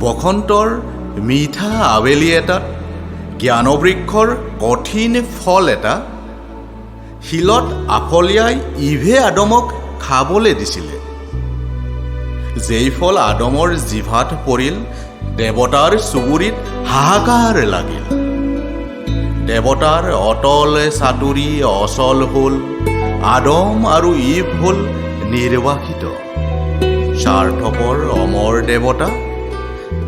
বসন্তৰ মিঠা আবেলি এটাত জ্ঞানবৃক্ষৰ কঠিন ফল এটা শিলত আফলিয়াই ইভে আদমক খাবলৈ দিছিলে। যেই ফল আদমৰ জিভাত পৰিল, দেৱতাৰ চুবুৰীত হাহাকাৰ লাগিল। দেৱতাৰ অটল চাতুৰি অচল হ'ল, আদম আৰু ইভ হ'ল নিৰ্বাসিত। স্বাৰ্থপৰ অমৰ দেৱতা,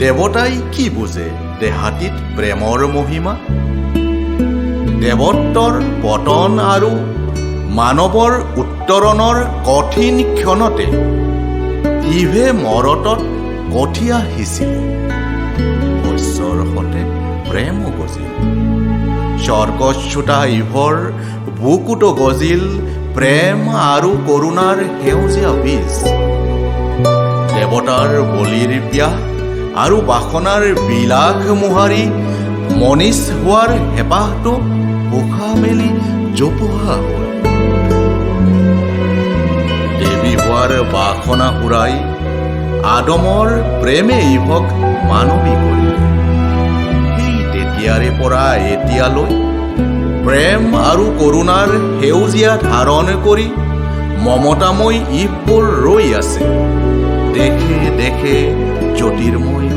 দেৱতাই কি বুজে দেহাতীত প্ৰেমৰ মহিমা? দেৱত্বৰ পতন আৰু মানৱৰ উত্তৰণৰ কঠিন ক্ষণতে ইভে মৰতত কঠীয়া সিঁচিলে। শস্যৰ সতে প্ৰেম গজিল। স্বৰ্গচ্যুতা ইভৰ বুকুতো গজিল প্ৰেম আৰু কৰুণাৰ সেউজীয়া বীজ। দেৱতাৰ বলিৰ ব্যাস আৰু বাসনাৰ বিলাস মোহাৰি মনীষ হোৱাৰ হেঁপাহটো পোখা মেলি জোপোহা হ'ল। দেৱী হোৱাৰ বাসনা উৰাই আদমৰ প্ৰেমে ইভক মানৱী কৰিলে। সেই তেতিয়াৰে পৰা এতিয়ালৈ প্ৰেম আৰু কৰুণাৰ সেউজীয়া ধাৰণ কৰি মমতাময় ইভবোৰ ৰৈ আছে দেশে দেশে জ্যোতিৰ্ময়।